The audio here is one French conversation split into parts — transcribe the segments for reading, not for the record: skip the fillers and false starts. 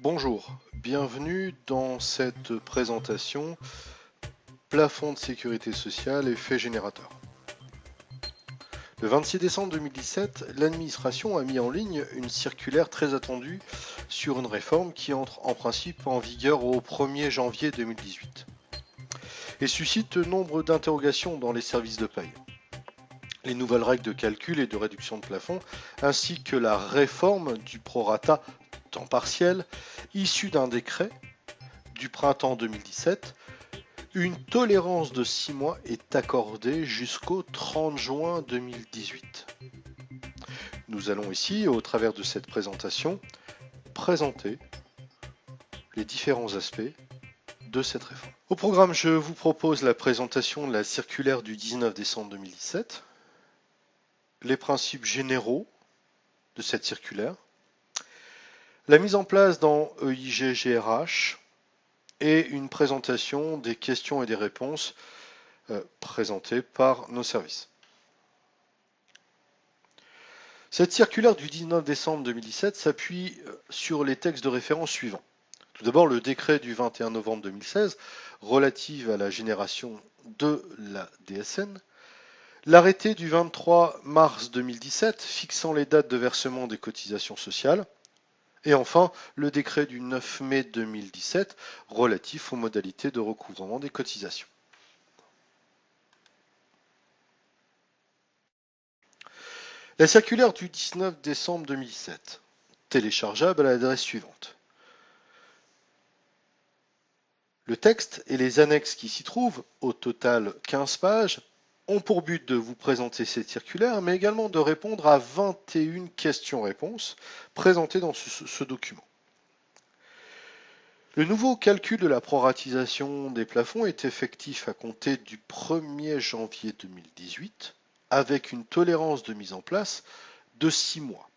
Bonjour, bienvenue dans cette présentation plafond de sécurité sociale et fait générateur. Le 26 décembre 2017, l'administration a mis en ligne une circulaire très attendue sur une réforme qui entre en principe en vigueur au 1er janvier 2018 et suscite nombre d'interrogations dans les services de paye. Les nouvelles règles de calcul et de réduction de plafond, ainsi que la réforme du prorata temps partiel, issue d'un décret du printemps 2017, une tolérance de 6 mois est accordée jusqu'au 30 juin 2018. Nous allons ici, au travers de cette présentation, présenter les différents aspects de cette réforme. Au programme, je vous propose la présentation de la circulaire du 19 décembre 2017, les principes généraux de cette circulaire, la mise en place dans EIG-GRH et une présentation des questions et des réponses présentées par nos services. Cette circulaire du 19 décembre 2017 s'appuie sur les textes de référence suivants. Tout d'abord, le décret du 21 novembre 2016 relatif à la génération de la DSN, l'arrêté du 23 mars 2017 fixant les dates de versement des cotisations sociales, et enfin le décret du 9 mai 2017 relatif aux modalités de recouvrement des cotisations. La circulaire du 19 décembre 2017, téléchargeable à l'adresse suivante. Le texte et les annexes qui s'y trouvent, au total 15 pages, ont pour but de vous présenter cette circulaire, mais également de répondre à 21 questions-réponses présentées dans ce document. Le nouveau calcul de la proratisation des plafonds est effectif à compter du 1er janvier 2018, avec une tolérance de mise en place de 6 mois,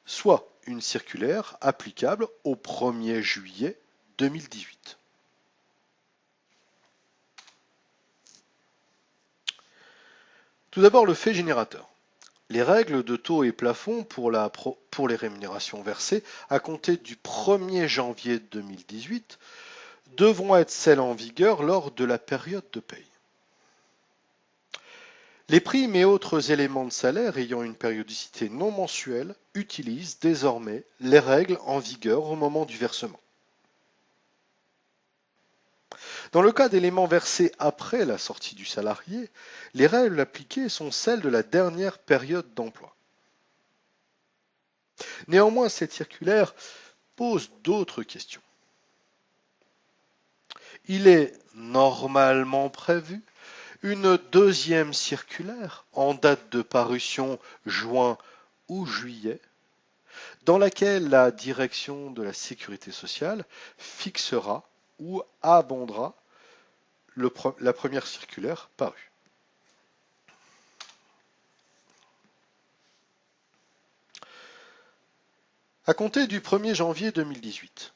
soit une circulaire applicable au 1er juillet 2018. Tout d'abord, le fait générateur. Les règles de taux et plafond pour les rémunérations versées à compter du 1er janvier 2018 devront être celles en vigueur lors de la période de paye. Les primes et autres éléments de salaire ayant une périodicité non mensuelle utilisent désormais les règles en vigueur au moment du versement. Dans le cas d'éléments versés après la sortie du salarié, les règles appliquées sont celles de la dernière période d'emploi. Néanmoins, cette circulaire pose d'autres questions. Il est normalement prévu une deuxième circulaire en date de parution juin ou juillet, dans laquelle la direction de la sécurité sociale fixera ou abondera la première circulaire parue. À compter du 1er janvier 2018,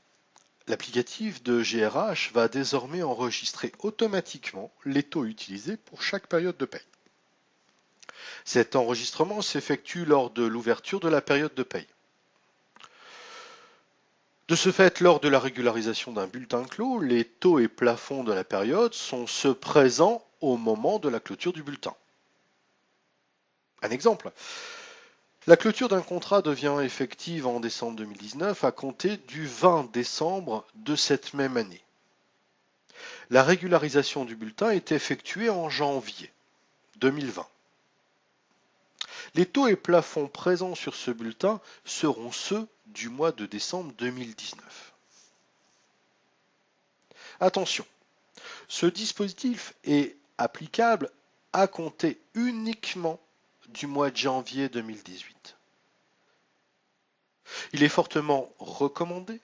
l'applicatif de GRH va désormais enregistrer automatiquement les taux utilisés pour chaque période de paye. Cet enregistrement s'effectue lors de l'ouverture de la période de paye. De ce fait, lors de la régularisation d'un bulletin clos, les taux et plafonds de la période sont ceux présents au moment de la clôture du bulletin. Un exemple. La clôture d'un contrat devient effective en décembre 2019 à compter du 20 décembre de cette même année. La régularisation du bulletin est effectuée en janvier 2020. Les taux et plafonds présents sur ce bulletin seront ceux du mois de décembre 2019. Attention, ce dispositif est applicable à compter uniquement du mois de janvier 2018. Il est fortement recommandé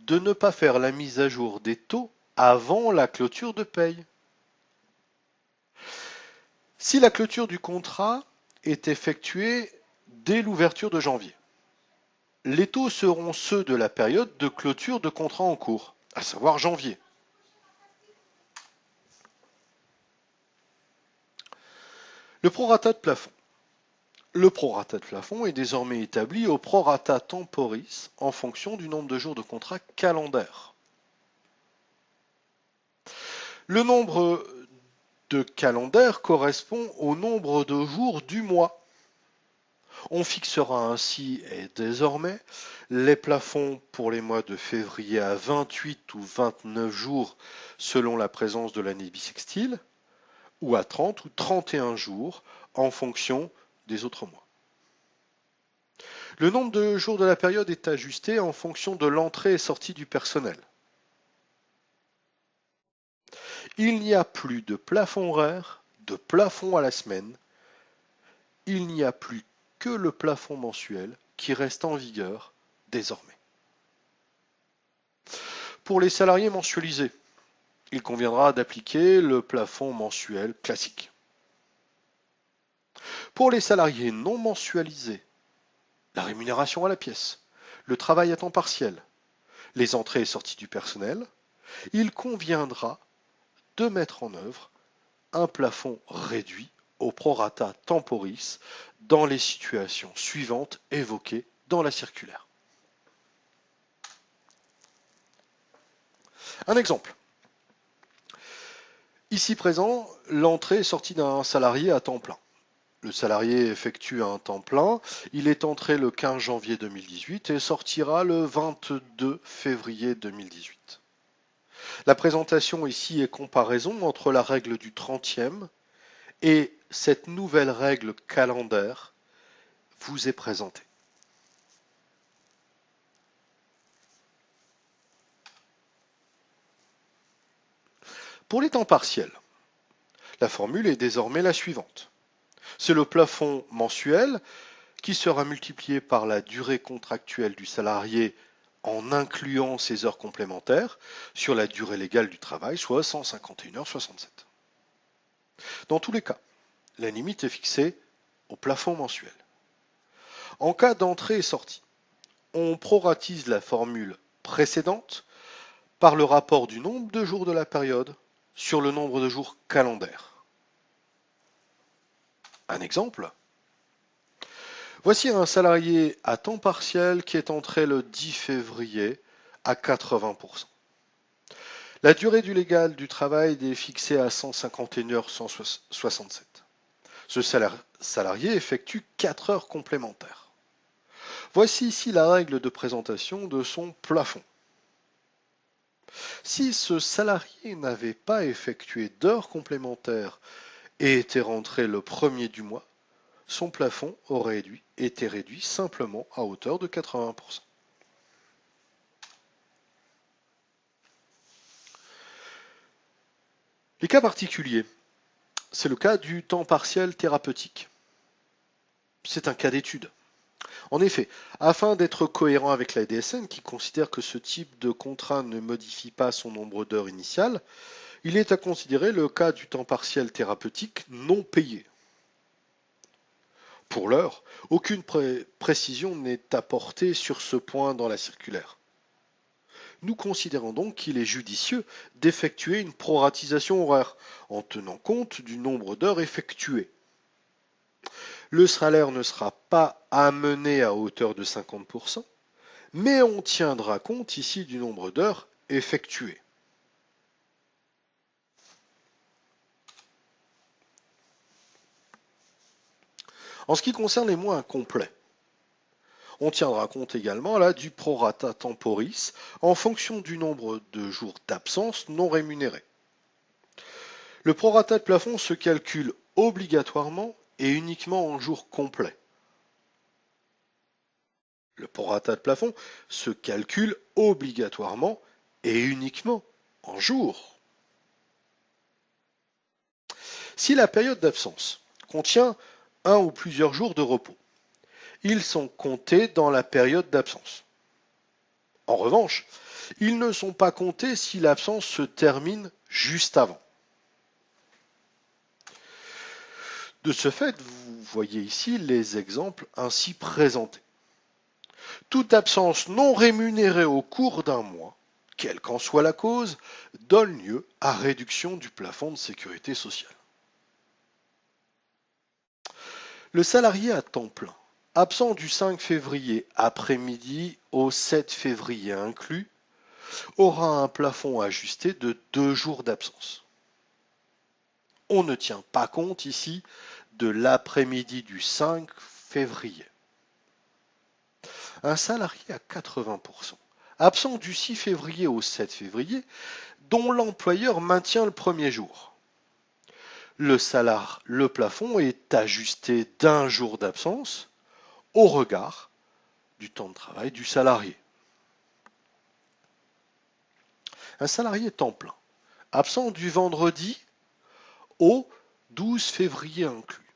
de ne pas faire la mise à jour des taux avant la clôture de paye. Si la clôture du contrat est effectuée dès l'ouverture de janvier, les taux seront ceux de la période de clôture de contrat en cours, à savoir janvier. Le prorata de plafond. Le prorata de plafond est désormais établi au prorata temporis en fonction du nombre de jours de contrat calendaire. Le nombre de calendaire correspond au nombre de jours du mois. On fixera ainsi et désormais les plafonds pour les mois de février à 28 ou 29 jours selon la présence de l'année bissextile, ou à 30 ou 31 jours en fonction des autres mois. Le nombre de jours de la période est ajusté en fonction de l'entrée et sortie du personnel. Il n'y a plus de plafond horaire, de plafond à la semaine. Il n'y a plus que le plafond mensuel qui reste en vigueur désormais. Pour les salariés mensualisés, il conviendra d'appliquer le plafond mensuel classique. Pour les salariés non mensualisés, la rémunération à la pièce, le travail à temps partiel, les entrées et sorties du personnel, il conviendra de mettre en œuvre un plafond réduit au prorata temporis dans les situations suivantes évoquées dans la circulaire. Un exemple. Ici présent, l'entrée et sortie d'un salarié à temps plein. Le salarié effectue un temps plein, il est entré le 15 janvier 2018 et sortira le 22 février 2018. La présentation ici est comparaison entre la règle du 30e et cette nouvelle règle calendaire vous est présentée. Pour les temps partiels, la formule est désormais la suivante. C'est le plafond mensuel qui sera multiplié par la durée contractuelle du salarié en incluant ses heures complémentaires sur la durée légale du travail, soit 151h67. Dans tous les cas, la limite est fixée au plafond mensuel. En cas d'entrée et sortie, on proratise la formule précédente par le rapport du nombre de jours de la période sur le nombre de jours calendaires. Un exemple. Voici un salarié à temps partiel qui est entré le 10 février à 80%. La durée du légal du travail est fixée à 151h167. Ce salarié effectue 4 heures complémentaires. Voici ici la règle de présentation de son plafond. Si ce salarié n'avait pas effectué d'heures complémentaires et était rentré le premier du mois, son plafond aurait été réduit simplement à hauteur de 80%. Les cas particuliers, c'est le cas du temps partiel thérapeutique. C'est un cas d'étude. En effet, afin d'être cohérent avec la DSN qui considère que ce type de contrat ne modifie pas son nombre d'heures initiales, il est à considérer le cas du temps partiel thérapeutique non payé. Pour l'heure, aucune précision n'est apportée sur ce point dans la circulaire. Nous considérons donc qu'il est judicieux d'effectuer une proratisation horaire en tenant compte du nombre d'heures effectuées. Le salaire ne sera pas amené à hauteur de 50%, mais on tiendra compte ici du nombre d'heures effectuées. En ce qui concerne les mois incomplets, on tiendra compte également là du prorata temporis en fonction du nombre de jours d'absence non rémunérés. Le prorata de plafond se calcule obligatoirement et uniquement en jours complets. Le prorata de plafond se calcule obligatoirement et uniquement en jours. Si la période d'absence contient un ou plusieurs jours de repos, ils sont comptés dans la période d'absence. En revanche, ils ne sont pas comptés si l'absence se termine juste avant. De ce fait, vous voyez ici les exemples ainsi présentés. Toute absence non rémunérée au cours d'un mois, quelle qu'en soit la cause, donne lieu à réduction du plafond de sécurité sociale. Le salarié à temps plein, absent du 5 février après-midi au 7 février inclus, aura un plafond ajusté de 2 jours d'absence. On ne tient pas compte ici de l'après-midi du 5 février. Un salarié à 80%, absent du 6 février au 7 février, dont l'employeur maintient le premier jour. Le plafond est ajusté d'1 jour d'absence au regard du temps de travail du salarié. Un salarié temps plein, absent du vendredi au 12 février inclus.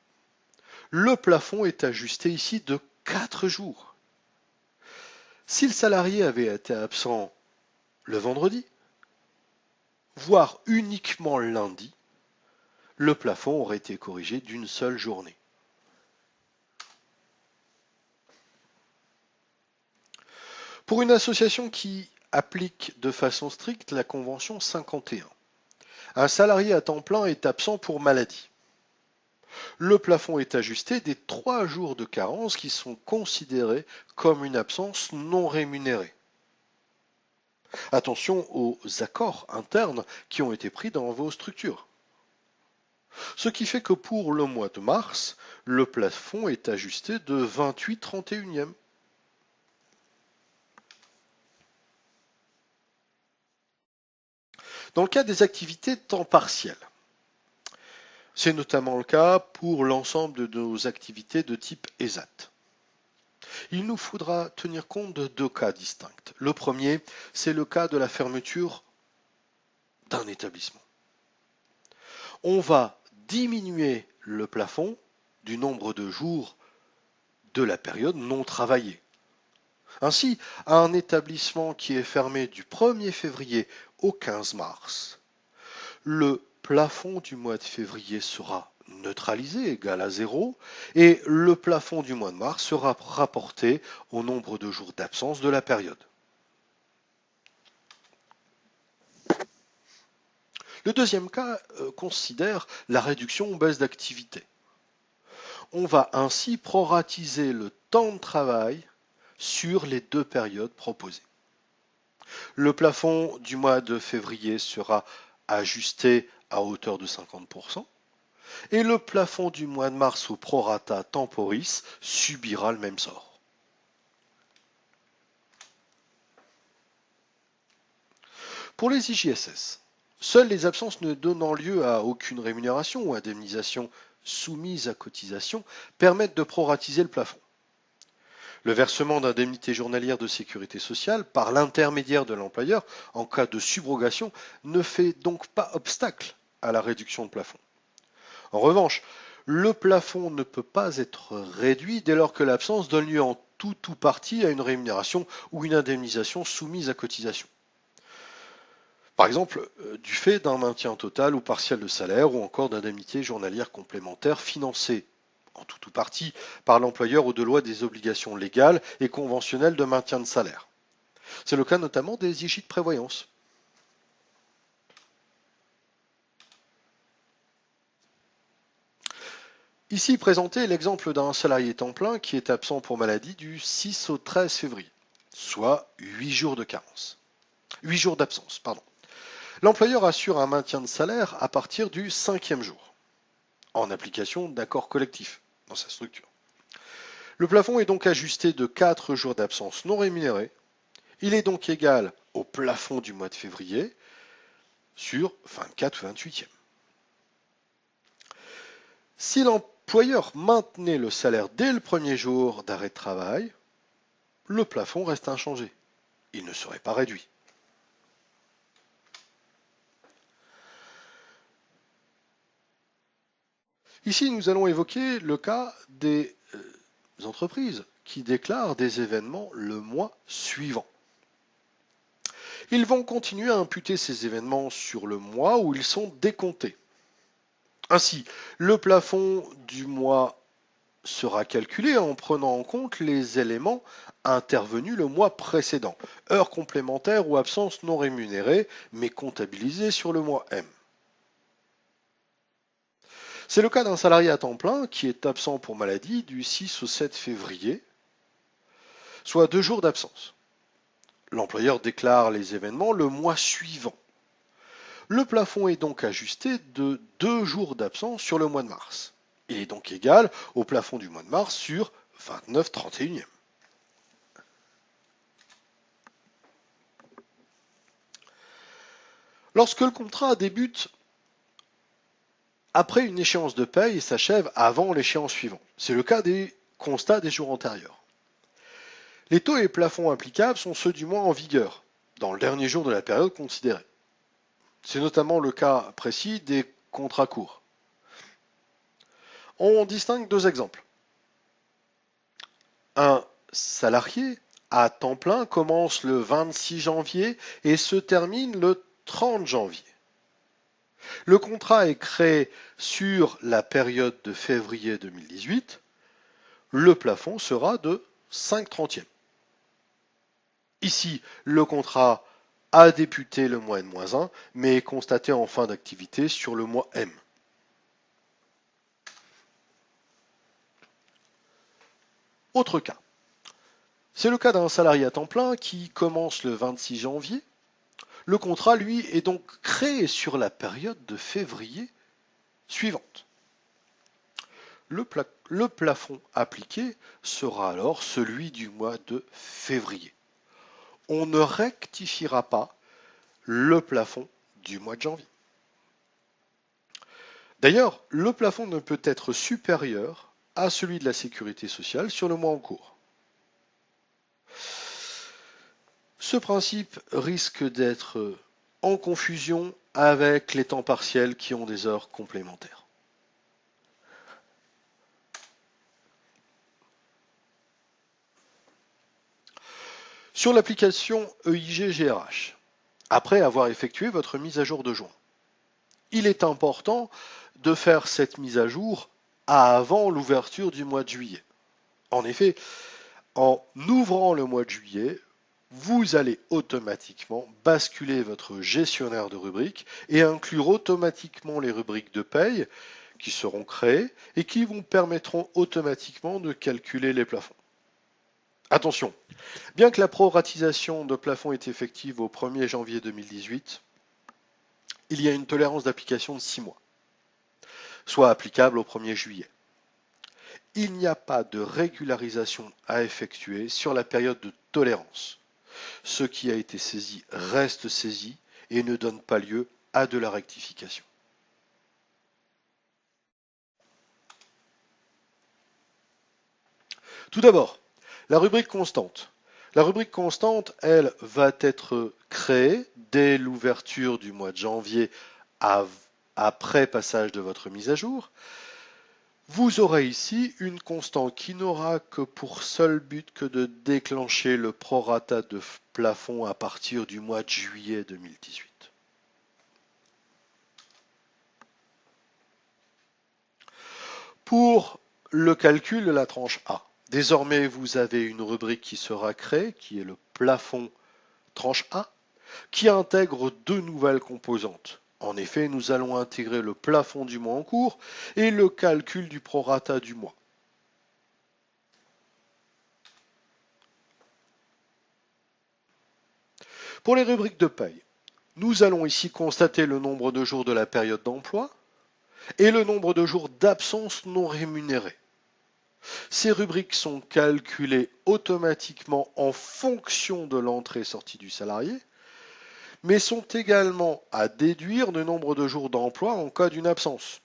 Le plafond est ajusté ici de 4 jours. Si le salarié avait été absent le vendredi, voire uniquement le lundi, le plafond aurait été corrigé d'une seule journée. Pour une association qui applique de façon stricte la Convention 51, un salarié à temps plein est absent pour maladie. Le plafond est ajusté des 3 jours de carence qui sont considérés comme une absence non rémunérée. Attention aux accords internes qui ont été pris dans vos structures. Ce qui fait que pour le mois de mars, le plafond est ajusté de 28/31e. Dans le cas des activités temps partiel, c'est notamment le cas pour l'ensemble de nos activités de type ESAT. Il nous faudra tenir compte de 2 cas distincts. Le premier, c'est le cas de la fermeture d'un établissement. On va diminuer le plafond du nombre de jours de la période non travaillée. Ainsi, un établissement qui est fermé du 1er février au 15 mars, le plafond du mois de février sera neutralisé, égal à 0, et le plafond du mois de mars sera rapporté au nombre de jours d'absence de la période. Le deuxième cas considère la réduction ou baisse d'activité. On va ainsi proratiser le temps de travail sur les 2 périodes proposées. Le plafond du mois de février sera ajusté à hauteur de 50%, et le plafond du mois de mars au prorata temporis subira le même sort. Pour les IJSS, seules les absences ne donnant lieu à aucune rémunération ou indemnisation soumise à cotisation permettent de proratiser le plafond. Le versement d'indemnités journalières de sécurité sociale par l'intermédiaire de l'employeur en cas de subrogation ne fait donc pas obstacle à la réduction de plafond. En revanche, le plafond ne peut pas être réduit dès lors que l'absence donne lieu en tout ou partie à une rémunération ou une indemnisation soumise à cotisation. Par exemple, du fait d'un maintien total ou partiel de salaire ou encore d'indemnités journalières complémentaires financées en tout ou partie par l'employeur ou de loi des obligations légales et conventionnelles de maintien de salaire. C'est le cas notamment des IJ de prévoyance. Ici présenté l'exemple d'un salarié temps plein qui est absent pour maladie du 6 au 13 février, soit 8 jours de carence. 8 jours d'absence, pardon. L'employeur assure un maintien de salaire à partir du 5e jour, en application d'accords collectifs dans sa structure. Le plafond est donc ajusté de 4 jours d'absence non rémunérés. Il est donc égal au plafond du mois de février sur 24 ou 28e. Si l'employeur maintenait le salaire dès le premier jour d'arrêt de travail, le plafond reste inchangé. Il ne serait pas réduit. Ici, nous allons évoquer le cas des entreprises qui déclarent des événements le mois suivant. Ils vont continuer à imputer ces événements sur le mois où ils sont décomptés. Ainsi, le plafond du mois sera calculé en prenant en compte les éléments intervenus le mois précédent, heures complémentaires ou absences non rémunérées, mais comptabilisées sur le mois M. C'est le cas d'un salarié à temps plein qui est absent pour maladie du 6 au 7 février, soit 2 jours d'absence. L'employeur déclare les événements le mois suivant. Le plafond est donc ajusté de 2 jours d'absence sur le mois de mars. Il est donc égal au plafond du mois de mars sur 29/31. Lorsque le contrat débute après une échéance de paye et s'achève avant l'échéance suivante, c'est le cas des constats des jours antérieurs. Les taux et plafonds applicables sont ceux du mois en vigueur, dans le dernier jour de la période considérée. C'est notamment le cas précis des contrats courts. On distingue 2 exemples. Un salarié à temps plein commence le 26 janvier et se termine le 30 janvier. Le contrat est créé sur la période de février 2018. Le plafond sera de 5/30. Ici, le contrat a débuté le mois N-1, mais est constaté en fin d'activité sur le mois M. Autre cas. C'est le cas d'un salarié à temps plein qui commence le 26 janvier. Le contrat, lui, est donc créé sur la période de février suivante. Le plafond appliqué sera alors celui du mois de février. On ne rectifiera pas le plafond du mois de janvier. D'ailleurs, le plafond ne peut être supérieur à celui de la sécurité sociale sur le mois en cours. Ce principe risque d'être en confusion avec les temps partiels qui ont des heures complémentaires. Sur l'application EIG-GRH, après avoir effectué votre mise à jour de juin, il est important de faire cette mise à jour avant l'ouverture du mois de juillet. En effet, en ouvrant le mois de juillet, vous allez automatiquement basculer votre gestionnaire de rubriques et inclure automatiquement les rubriques de paye qui seront créées et qui vous permettront automatiquement de calculer les plafonds. Attention, bien que la proratisation de plafond est effective au 1er janvier 2018, il y a une tolérance d'application de 6 mois, soit applicable au 1er juillet. Il n'y a pas de régularisation à effectuer sur la période de tolérance. Ce qui a été saisi reste saisi et ne donne pas lieu à de la rectification. Tout d'abord, la rubrique constante. La rubrique constante, elle, va être créée dès l'ouverture du mois de janvier après passage de votre mise à jour. Vous aurez ici une constante qui n'aura que pour seul but que de déclencher le prorata de plafond à partir du mois de juillet 2018. Pour le calcul de la tranche A, désormais vous avez une rubrique qui sera créée, qui est le plafond tranche A, qui intègre 2 nouvelles composantes. En effet, nous allons intégrer le plafond du mois en cours et le calcul du prorata du mois. Pour les rubriques de paye, nous allons ici constater le nombre de jours de la période d'emploi et le nombre de jours d'absence non rémunérés. Ces rubriques sont calculées automatiquement en fonction de l'entrée-sortie du salarié, mais sont également à déduire du nombre de jours d'emploi en cas d'une absence.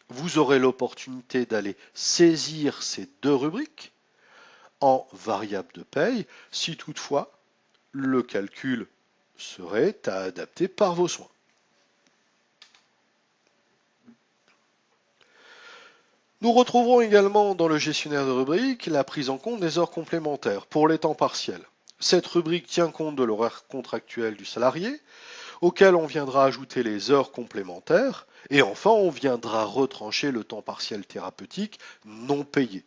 Vous aurez l'opportunité d'aller saisir ces 2 rubriques en variable de paye si toutefois le calcul serait à adapter par vos soins. Nous retrouverons également dans le gestionnaire de rubrique la prise en compte des heures complémentaires pour les temps partiels. Cette rubrique tient compte de l'horaire contractuel du salarié, auquel on viendra ajouter les heures complémentaires, et enfin on viendra retrancher le temps partiel thérapeutique non payé.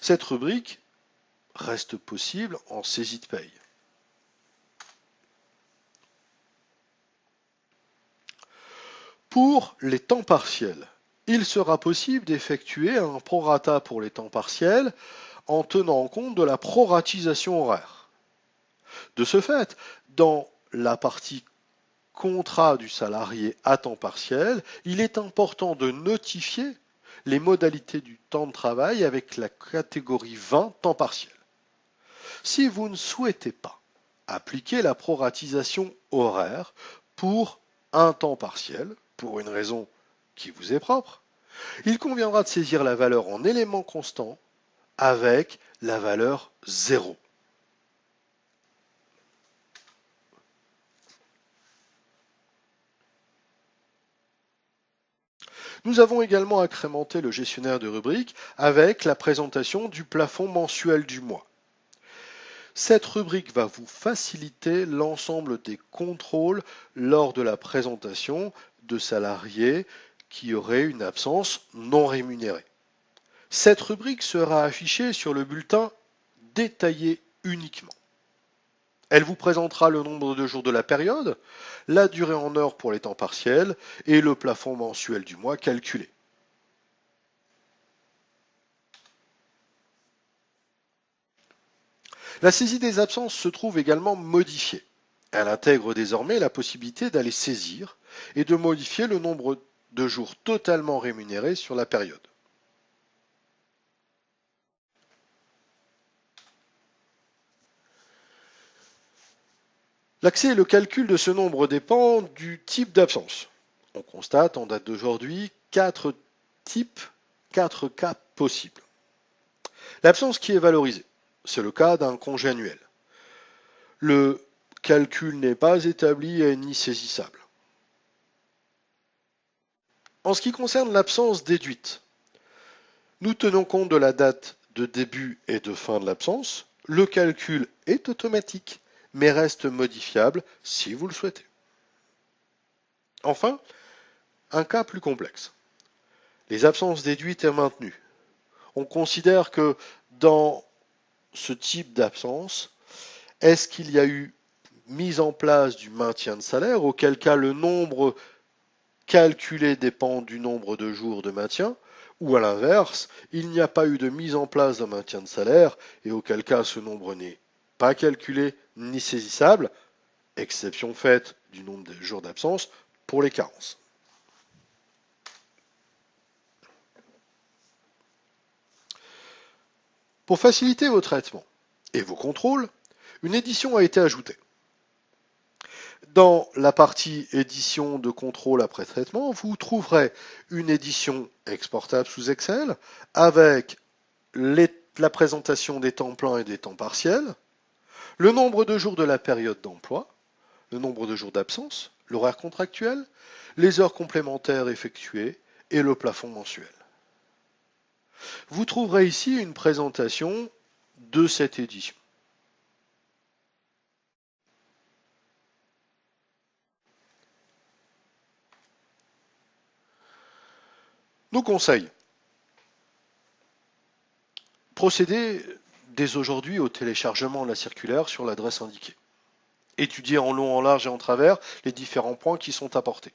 Cette rubrique reste possible en saisie de paye. Pour les temps partiels, il sera possible d'effectuer un prorata pour les temps partiels en tenant compte de la proratisation horaire. De ce fait, dans la partie contrat du salarié à temps partiel, il est important de notifier les modalités du temps de travail avec la catégorie 20 temps partiel. Si vous ne souhaitez pas appliquer la proratisation horaire pour un temps partiel, pour une raison qui vous est propre, il conviendra de saisir la valeur en élément constant avec la valeur 0. Nous avons également agrémenté le gestionnaire de rubrique avec la présentation du plafond mensuel du mois. Cette rubrique va vous faciliter l'ensemble des contrôles lors de la présentation de salariés qui auraient une absence non rémunérée. Cette rubrique sera affichée sur le bulletin détaillé uniquement. Elle vous présentera le nombre de jours de la période, la durée en heures pour les temps partiels et le plafond mensuel du mois calculé. La saisie des absences se trouve également modifiée. Elle intègre désormais la possibilité d'aller saisir et de modifier le nombre de jours totalement rémunérés sur la période. L'accès et le calcul de ce nombre dépend du type d'absence. On constate en date d'aujourd'hui 4 cas possibles. L'absence qui est valorisée, c'est le cas d'un congé annuel. Le calcul n'est pas établi et ni saisissable. En ce qui concerne l'absence déduite, nous tenons compte de la date de début et de fin de l'absence. Le calcul est automatique, mais reste modifiable si vous le souhaitez. Enfin, un cas plus complexe. Les absences déduites et maintenues. On considère que dans ce type d'absence, est-ce qu'il y a eu mise en place du maintien de salaire, auquel cas le nombre calculé dépend du nombre de jours de maintien, ou à l'inverse, il n'y a pas eu de mise en place d'un maintien de salaire, et auquel cas ce nombre n'est pas calculé ni saisissable, exception faite du nombre de jours d'absence pour les carences. Pour faciliter vos traitements et vos contrôles, une édition a été ajoutée. Dans la partie édition de contrôle après traitement, vous trouverez une édition exportable sous Excel avec la présentation des temps pleins et des temps partiels, le nombre de jours de la période d'emploi, le nombre de jours d'absence, l'horaire contractuel, les heures complémentaires effectuées et le plafond mensuel. Vous trouverez ici une présentation de cette édition. Nos conseils. Procédez dès aujourd'hui au téléchargement de la circulaire sur l'adresse indiquée. Étudiez en long, en large et en travers les différents points qui sont apportés.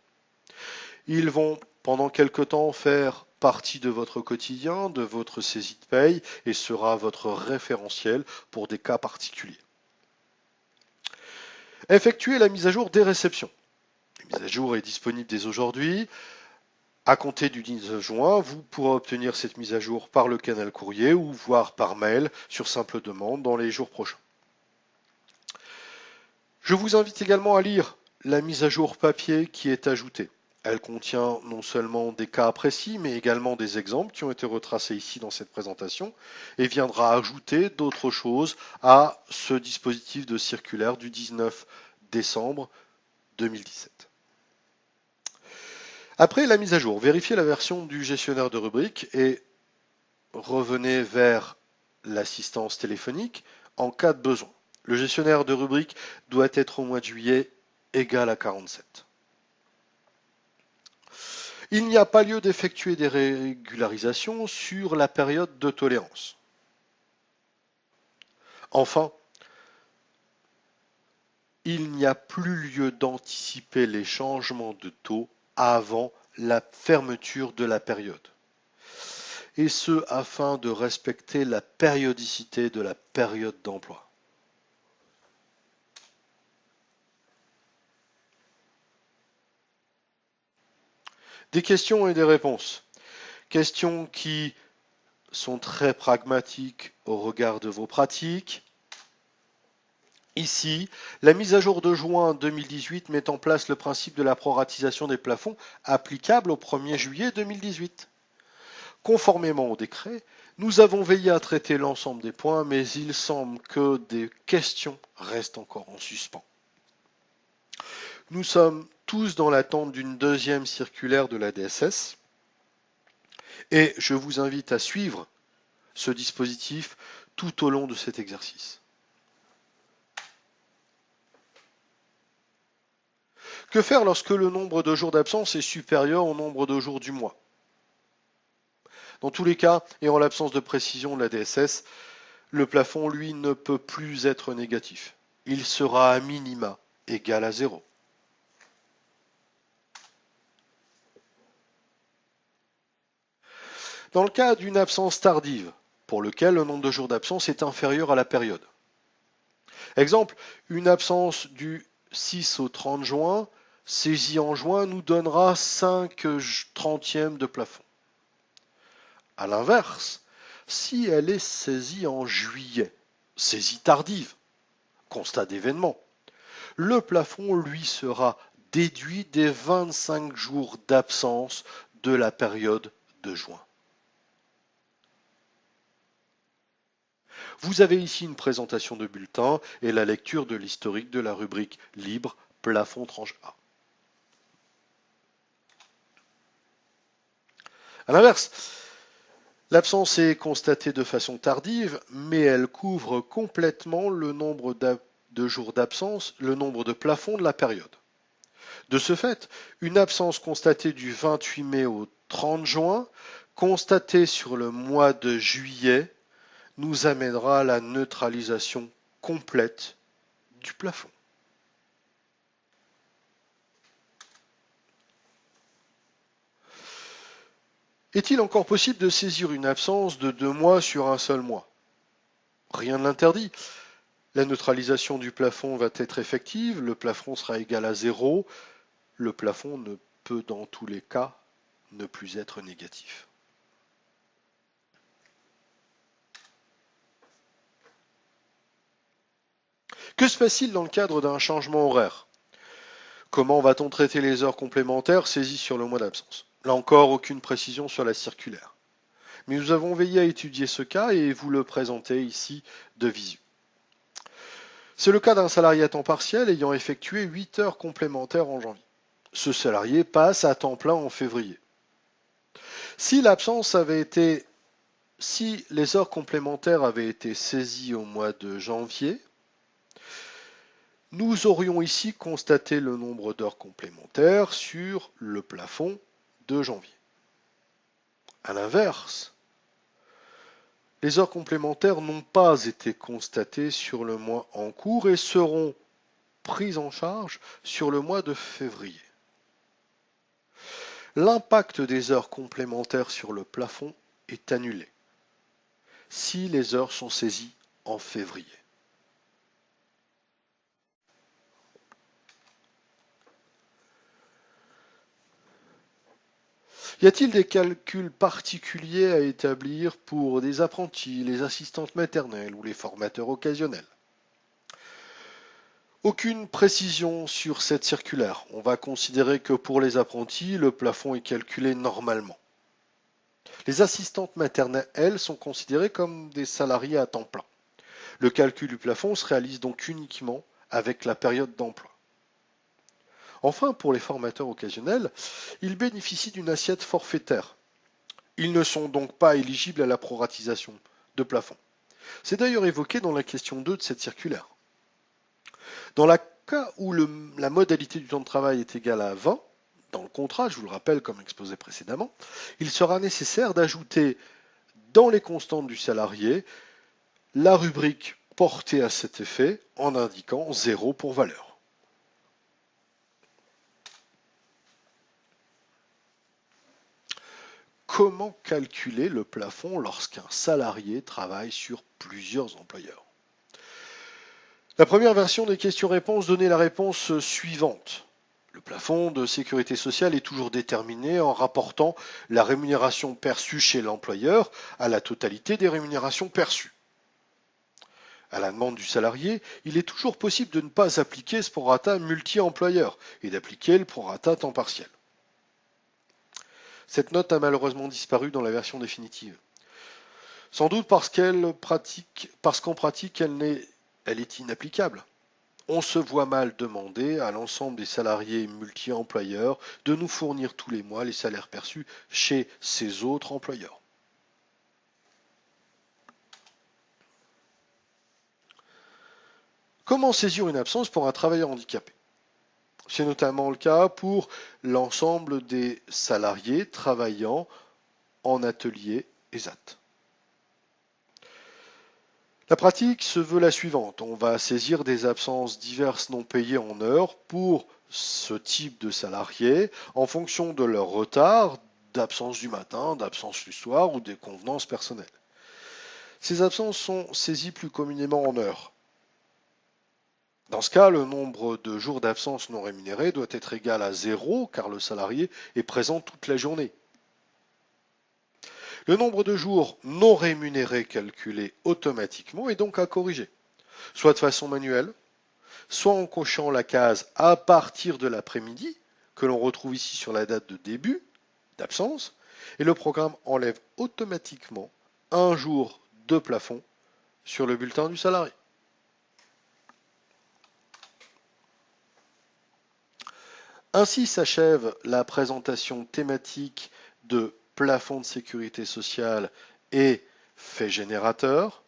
Ils vont, pendant quelque temps, faire partie de votre quotidien, de votre saisie de paye, et sera votre référentiel pour des cas particuliers. Effectuez la mise à jour des réceptions. La mise à jour est disponible dès aujourd'hui. À compter du 10 juin, vous pourrez obtenir cette mise à jour par le canal courrier ou voire par mail sur simple demande dans les jours prochains. Je vous invite également à lire la mise à jour papier qui est ajoutée. Elle contient non seulement des cas précis, mais également des exemples qui ont été retracés ici dans cette présentation et viendra ajouter d'autres choses à ce dispositif de circulaire du 19 décembre 2017. Après la mise à jour, vérifiez la version du gestionnaire de rubrique et revenez vers l'assistance téléphonique en cas de besoin. Le gestionnaire de rubrique doit être au mois de juillet égal à 47. Il n'y a pas lieu d'effectuer des régularisations sur la période de tolérance. Enfin, il n'y a plus lieu d'anticiper les changements de taux avant la fermeture de la période. Et ce, afin de respecter la périodicité de la période d'emploi. Des questions et des réponses. Questions qui sont très pragmatiques au regard de vos pratiques. Ici, la mise à jour de juin 2018 met en place le principe de la proratisation des plafonds applicable au 1er juillet 2018. Conformément au décret, nous avons veillé à traiter l'ensemble des points, mais il semble que des questions restent encore en suspens. Nous sommes tous dans l'attente d'une deuxième circulaire de la DSS et je vous invite à suivre ce dispositif tout au long de cet exercice. Que faire lorsque le nombre de jours d'absence est supérieur au nombre de jours du mois? Dans tous les cas, et en l'absence de précision de la DSS, le plafond, lui, ne peut plus être négatif. Il sera à minima égal à 0. Dans le cas d'une absence tardive, pour lequel le nombre de jours d'absence est inférieur à la période. Exemple, une absence du 6 au 30 juin, saisie en juin, nous donnera 5 trentièmes de plafond. A l'inverse, si elle est saisie en juillet, saisie tardive, constat d'événement, le plafond, lui, sera déduit des 25 jours d'absence de la période de juin. Vous avez ici une présentation de bulletin et la lecture de l'historique de la rubrique libre plafond tranche A. A l'inverse, l'absence est constatée de façon tardive, mais elle couvre complètement le nombre de jours d'absence, le nombre de plafonds de la période. De ce fait, une absence constatée du 28 mai au 30 juin, constatée sur le mois de juillet, nous amènera à la neutralisation complète du plafond. Est-il encore possible de saisir une absence de 2 mois sur un seul mois? Rien ne l'interdit. La neutralisation du plafond va être effective, le plafond sera égal à 0, le plafond ne peut dans tous les cas ne plus être négatif. Que se passe-t-il dans le cadre d'un changement horaire? Comment va-t-on traiter les heures complémentaires saisies sur le mois d'absence? Là encore, aucune précision sur la circulaire. Mais nous avons veillé à étudier ce cas et vous le présenter ici de visu. C'est le cas d'un salarié à temps partiel ayant effectué 8 heures complémentaires en janvier. Ce salarié passe à temps plein en février. Si les heures complémentaires avaient été saisies au mois de janvier, nous aurions ici constaté le nombre d'heures complémentaires sur le plafond de janvier. A l'inverse, les heures complémentaires n'ont pas été constatées sur le mois en cours et seront prises en charge sur le mois de février. L'impact des heures complémentaires sur le plafond est annulé si les heures sont saisies en février. Y a-t-il des calculs particuliers à établir pour des apprentis, les assistantes maternelles ou les formateurs occasionnels? Aucune précision sur cette circulaire. On va considérer que pour les apprentis, le plafond est calculé normalement. Les assistantes maternelles, elles, sont considérées comme des salariés à temps plein. Le calcul du plafond se réalise donc uniquement avec la période d'emploi. Enfin, pour les formateurs occasionnels, ils bénéficient d'une assiette forfaitaire. Ils ne sont donc pas éligibles à la proratisation de plafond. C'est d'ailleurs évoqué dans la question 2 de cette circulaire. Dans le cas où la modalité du temps de travail est égale à 20, dans le contrat, je vous le rappelle comme exposé précédemment, il sera nécessaire d'ajouter dans les constantes du salarié la rubrique portée à cet effet en indiquant 0 pour valeur. comment calculer le plafond lorsqu'un salarié travaille sur plusieurs employeurs. La première version des questions-réponses donnait la réponse suivante. Le plafond de sécurité sociale est toujours déterminé en rapportant la rémunération perçue chez l'employeur à la totalité des rémunérations perçues. À la demande du salarié, il est toujours possible de ne pas appliquer ce prorata multi-employeur et d'appliquer le prorata temps partiel. Cette note a malheureusement disparu dans la version définitive. Sans doute parce qu'en pratique, elle est inapplicable. On se voit mal demander à l'ensemble des salariés multi-employeurs de nous fournir tous les mois les salaires perçus chez ces autres employeurs. Comment saisir une absence pour un travailleur handicapé? C'est notamment le cas pour l'ensemble des salariés travaillant en atelier ESAT. La pratique se veut la suivante. On va saisir des absences diverses non payées en heures pour ce type de salariés en fonction de leur retard, d'absence du matin, d'absence du soir ou des convenances personnelles. Ces absences sont saisies plus communément en heures. Dans ce cas, le nombre de jours d'absence non rémunérés doit être égal à 0 car le salarié est présent toute la journée. Le nombre de jours non rémunérés calculé automatiquement est donc à corriger, soit de façon manuelle, soit en cochant la case à partir de l'après-midi, que l'on retrouve ici sur la date de début d'absence, et le programme enlève automatiquement un jour de plafond sur le bulletin du salarié. Ainsi s'achève la présentation thématique de plafond de sécurité sociale et fait générateur.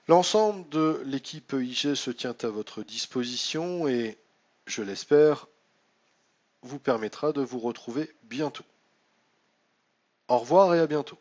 L'ensemble de l'équipe EIG se tient à votre disposition et, je l'espère, vous permettra de vous retrouver bientôt. Au revoir et à bientôt.